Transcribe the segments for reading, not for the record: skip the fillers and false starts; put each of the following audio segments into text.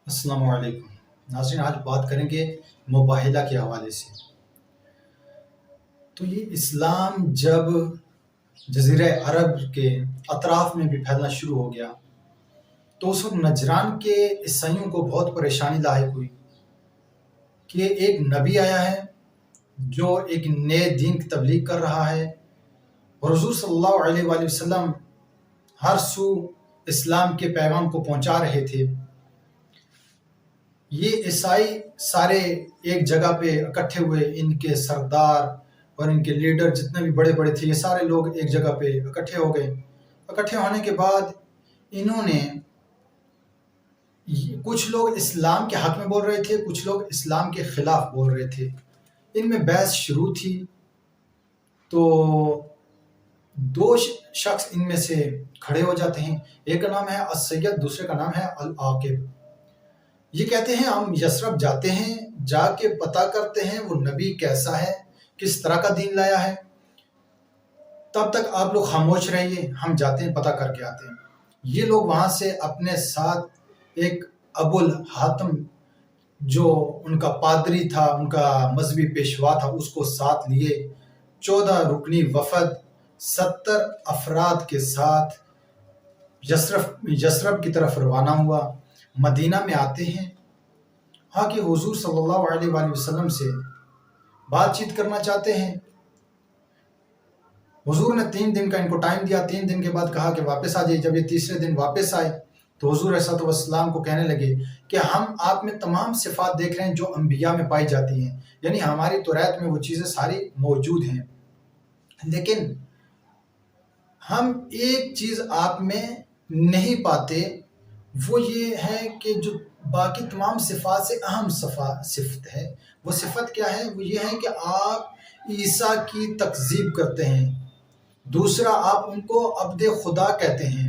السلام علیکم ناظرین، آج بات کریں گے مباہلہ کے حوالے سے۔ تو یہ اسلام جب جزیرہ عرب کے اطراف میں بھی پھیلنا شروع ہو گیا تو اس وقت نجران کے عیسائیوں کو بہت پریشانی لاحق ہوئی کہ ایک نبی آیا ہے جو ایک نئے دین کی تبلیغ کر رہا ہے، اور حضور صلی اللہ علیہ وآلہ وسلم ہر سو اسلام کے پیغام کو پہنچا رہے تھے۔ یہ عیسائی سارے ایک جگہ پہ اکٹھے ہوئے، ان کے سردار اور ان کے لیڈر جتنے بھی بڑے بڑے تھے، یہ سارے لوگ ایک جگہ پہ اکٹھے ہو گئے۔ اکٹھے ہونے کے بعد انہوں نے کچھ لوگ اسلام کے حق میں بول رہے تھے، کچھ لوگ اسلام کے خلاف بول رہے تھے۔ ان میں بحث شروع تھی تو دو شخص ان میں سے کھڑے ہو جاتے ہیں، ایک کا نام ہے السید، دوسرے کا نام ہے العاقب۔ یہ کہتے ہیں ہم یثرب جاتے ہیں، جا کے پتہ کرتے ہیں وہ نبی کیسا ہے، کس طرح کا دین لایا ہے، تب تک آپ لوگ خاموش رہیے، ہم جاتے ہیں پتہ کر کے آتے ہیں۔ یہ لوگ وہاں سے اپنے ساتھ ایک ابو الحاتم جو ان کا پادری تھا، ان کا مذہبی پیشوا تھا، اس کو ساتھ لیے 14 رکنی وفد 70 افراد کے ساتھ یثرب کی طرف روانہ ہوا۔ مدینہ میں آتے ہیں، ہاں کہ حضور صلی اللہ علیہ وآلہ وسلم سے بات چیت کرنا چاہتے ہیں۔ حضور نے 3 دن کا ان کو ٹائم دیا، 3 دن کے بعد کہا کہ واپس آ جائیے۔ جب یہ تیسرے دن واپس آئے تو حضور علیہ الصلوۃ والسلام کو کہنے لگے کہ ہم آپ میں تمام صفات دیکھ رہے ہیں جو انبیاء میں پائی جاتی ہیں، یعنی ہماری توریت میں وہ چیزیں ساری موجود ہیں، لیکن ہم ایک چیز آپ میں نہیں پاتے، وہ یہ ہے کہ جو باقی تمام صفات سے اہم صفت ہے، وہ صفت کیا ہے؟ وہ یہ ہے کہ آپ عیسیٰ کی تکذیب کرتے ہیں، دوسرا آپ ان کو عبد خدا کہتے ہیں۔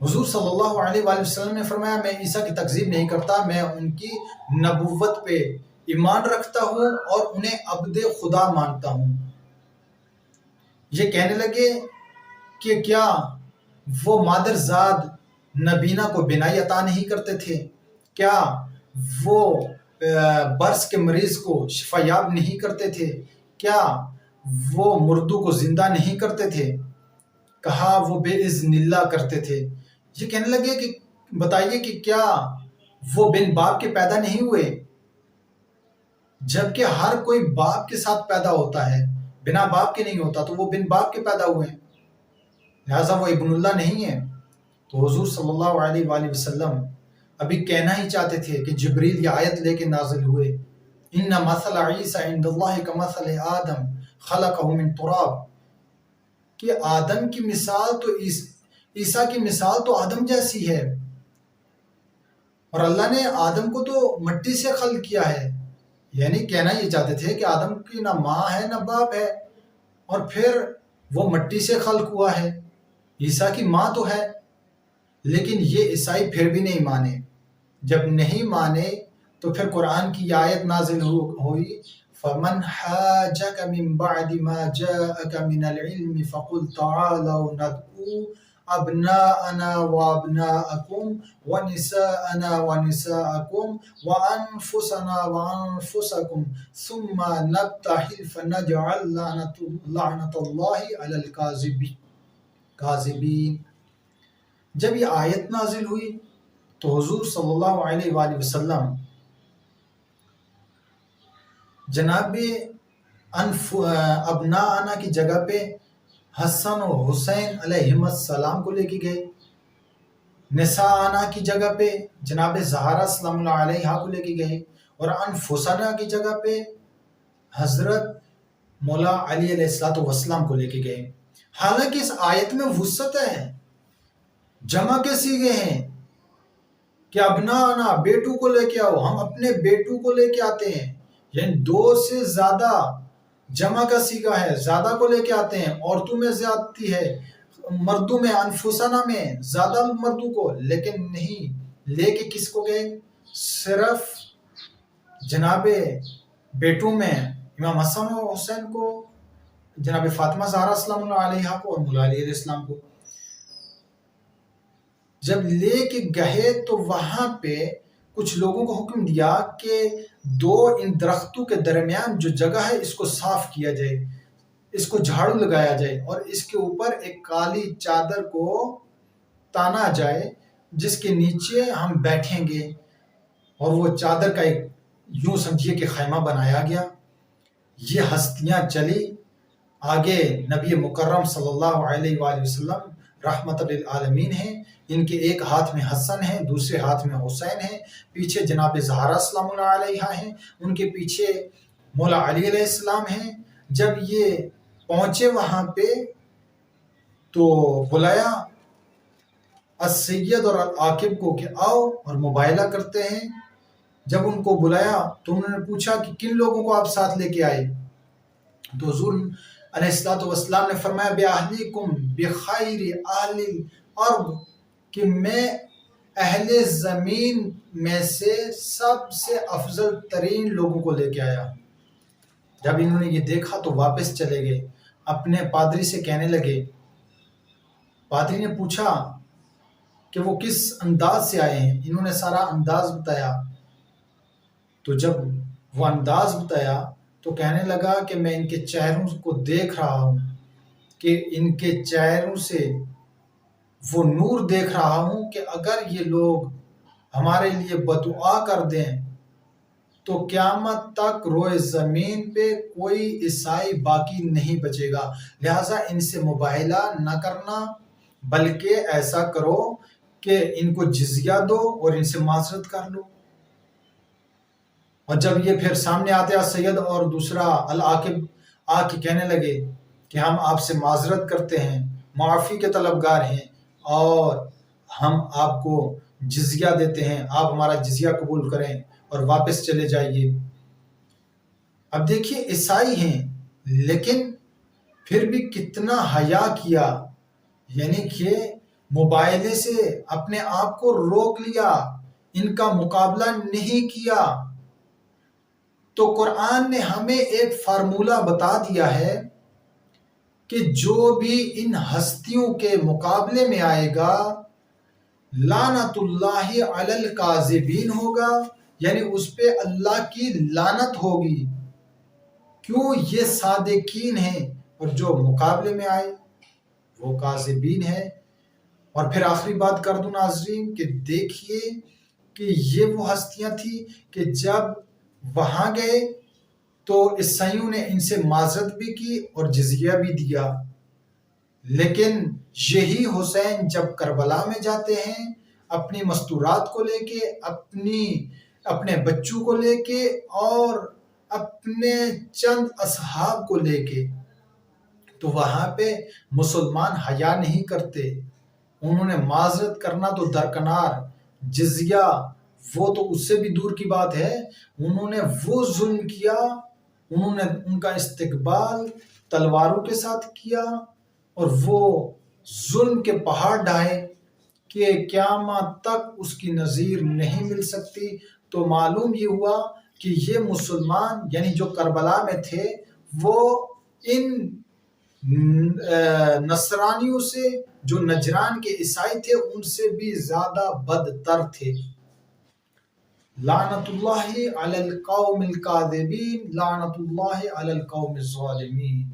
حضور صلی اللہ علیہ وآلہ وسلم نے فرمایا میں عیسیٰ کی تکذیب نہیں کرتا، میں ان کی نبوت پہ ایمان رکھتا ہوں اور انہیں عبد خدا مانتا ہوں۔ یہ کہنے لگے کہ کیا وہ مادرزاد نبینا کو بینائی عطا نہیں کرتے تھے؟ کیا وہ برس کے مریض کو شفا یاب نہیں کرتے تھے؟ کیا وہ مردوں کو زندہ نہیں کرتے تھے؟ کہا وہ بے اذن اللہ کرتے تھے۔ یہ کہنے لگے کہ بتائیے کہ کیا وہ بن باپ کے پیدا نہیں ہوئے؟ جبکہ ہر کوئی باپ کے ساتھ پیدا ہوتا ہے، بنا باپ کے نہیں ہوتا، تو وہ بن باپ کے پیدا ہوئے ہیں، لہٰذا وہ ابن اللہ نہیں ہے۔ تو حضور صلی اللہ علیہ وآلہ وسلم ابھی کہنا ہی چاہتے تھے کہ جبریل یہ آیت لے کے نازل ہوئے، ان مثل عیسیٰ عند اللہ کمثل آدم خلقہ من تراب، کہ آدم کی مثال تو عیسیٰ کی مثال تو آدم جیسی ہے، اور اللہ نے آدم کو تو مٹی سے خلق کیا ہے، یعنی کہنا یہ چاہتے تھے کہ آدم کی نہ ماں ہے نہ باپ ہے، اور پھر وہ مٹی سے خلق ہوا ہے۔ عیسیٰ کی ماں تو ہے، لیکن یہ عیسائی پھر بھی نہیں مانے۔ جب نہیں مانے تو پھر قرآن کی یہ آیت نازل ہوئی، فَمَنْ حَاجَكَ مِنْ بَعْدِ مَا جَاءَكَ مِنَ الْعِلْمِ فَقُلْ تَعَالَوْا نَدْعُو أَبْنَاءَنَا وَأَبْنَاءَكُمْ وَنِسَاءَنَا وَنِسَاءَكُمْ وَأَنفُسَنَا وَأَنفُسَكُمْ ثُمَّ نَبْتَهِلْ فَنَجْعَلْ لَعْنَةَ اللَّهِ عَلَى الْكَاذِبِينَ۔ جب یہ آیت نازل ہوئی تو حضور صلی اللہ علیہ وآلہ وسلم جناب ابناءنا کی جگہ پہ حسن و حسین علیہم السلام کو لے کے گئے، نساءنا کی جگہ پہ جناب زہرا سلام اللہ علیہا کو لے کے گئے، اور انفسنا کی جگہ پہ حضرت مولا علی علیہ السلام کو لے کے گئے۔ حالانکہ اس آیت میں وسعت ہے، جمع کے صیغے ہیں کہ ابناءنا بیٹو کو لے کے آؤ، ہم اپنے بیٹو کو لے کے آتے ہیں، یعنی 2 سے زیادہ جمع کا صیغہ ہے، زیادہ کو لے کے آتے ہیں۔ عورتوں میں زیادتی ہے، مردوں میں انفسنا میں زیادہ مردوں کو، لیکن نہیں، لے کے کس کو گئے؟ صرف جناب بیٹوں میں امام حسن و حسین کو، جناب فاطمہ زہرا سلام اللہ علیہا کو، اور مولا علی علیہ السلام کو۔ جب لے کے گئے تو وہاں پہ کچھ لوگوں کو حکم دیا کہ ان درختوں کے درمیان جو جگہ ہے اس کو صاف کیا جائے، اس کو جھاڑو لگایا جائے اور اس کے اوپر ایک کالی چادر کو تانا جائے جس کے نیچے ہم بیٹھیں گے، اور وہ چادر کا ایک یوں سمجھیے کہ خیمہ بنایا گیا۔ یہ ہستیاں چلی آگے۔ نبی مکرم صلی اللہ علیہ وآلہ وسلم رحمت للعالمین ہیں، ان کے ایک ہاتھ میں حسن ہے، دوسرے ہاتھ میں حسین ہے، پیچھے جناب زہرا سلام اللہ علیہا ہیں، ان کے پیچھے مولا علی علیہ السلام ہیں۔ جب یہ پہنچے وہاں پہ تو بلایا السید اور العاقب کو کہ آؤ، اور مباہلہ کرتے ہیں۔ جب ان کو بلایا تو انہوں نے پوچھا کہ کن لوگوں کو آپ ساتھ لے کے آئے؟ تو حضور علیہ السلام نے فرمایا بِأَهْلِكُمْ بِخَيْرِ أَهْلِ الْأَرْضِ، کہ میں اہل زمین میں سے سب سے افضل ترین لوگوں کو لے کے آیا۔ جب انہوں نے یہ دیکھا تو واپس چلے گئے، اپنے پادری سے کہنے لگے۔ پادری نے پوچھا کہ وہ کس انداز سے آئے ہیں، انہوں نے سارا انداز بتایا۔ تو جب وہ انداز بتایا تو کہنے لگا کہ میں ان کے چہروں کو دیکھ رہا ہوں، کہ ان کے چہروں سے وہ نور دیکھ رہا ہوں کہ اگر یہ لوگ ہمارے لیے بدعا کر دیں تو قیامت تک روئے زمین پہ کوئی عیسائی باقی نہیں بچے گا، لہٰذا ان سے مباہلہ نہ کرنا، بلکہ ایسا کرو کہ ان کو جزیہ دو اور ان سے معذرت کر لو۔ اور جب یہ پھر سامنے آتے سید اور دوسرا العاقب آ کے کہنے لگے کہ ہم آپ سے معذرت کرتے ہیں، معافی کے طلبگار ہیں، اور ہم آپ کو جزیہ دیتے ہیں، آپ ہمارا جزیہ قبول کریں اور واپس چلے جائیے۔ اب دیکھیے عیسائی ہیں لیکن پھر بھی کتنا حیا کیا، یعنی کہ مباہلے سے اپنے آپ کو روک لیا، ان کا مقابلہ نہیں کیا۔ تو قرآن نے ہمیں ایک فارمولہ بتا دیا ہے کہ جو بھی ان ہستیوں کے مقابلے میں آئے گا لعنت اللہ علی الکاذبین ہوگا، یعنی اس پہ اللہ کی لعنت ہوگی۔ کیوں؟ یہ صادقین ہیں، اور جو مقابلے میں آئے وہ کاذبین ہیں۔ اور پھر آخری بات کر دوں ناظرین کہ دیکھیے کہ یہ وہ ہستیاں تھیں کہ جب وہاں گئے تو عیسائیوں نے ان سے معذرت بھی کی اور جزیہ بھی دیا، لیکن یہی حسین جب کربلا میں جاتے ہیں اپنی مستورات کو لے کے، اپنے بچوں کو لے کے اور اپنے چند اصحاب کو لے کے، تو وہاں پہ مسلمان حیا نہیں کرتے، انہوں نے معذرت کرنا تو درکنار، جزیہ وہ تو اس سے بھی دور کی بات ہے، انہوں نے وہ ظلم کیا، انہوں نے ان کا استقبال تلواروں کے ساتھ کیا اور وہ ظلم کے پہاڑ ڈھائے کہ قیامت تک اس کی نظیر نہیں مل سکتی۔ تو معلوم یہ ہوا کہ یہ مسلمان یعنی جو کربلا میں تھے وہ ان نصرانیوں سے، جو نجران کے عیسائی تھے، ان سے بھی زیادہ بدتر تھے۔ لعنت اللہ علی القوم الکاذبین، لعنت اللہ علی القوم الظالمین۔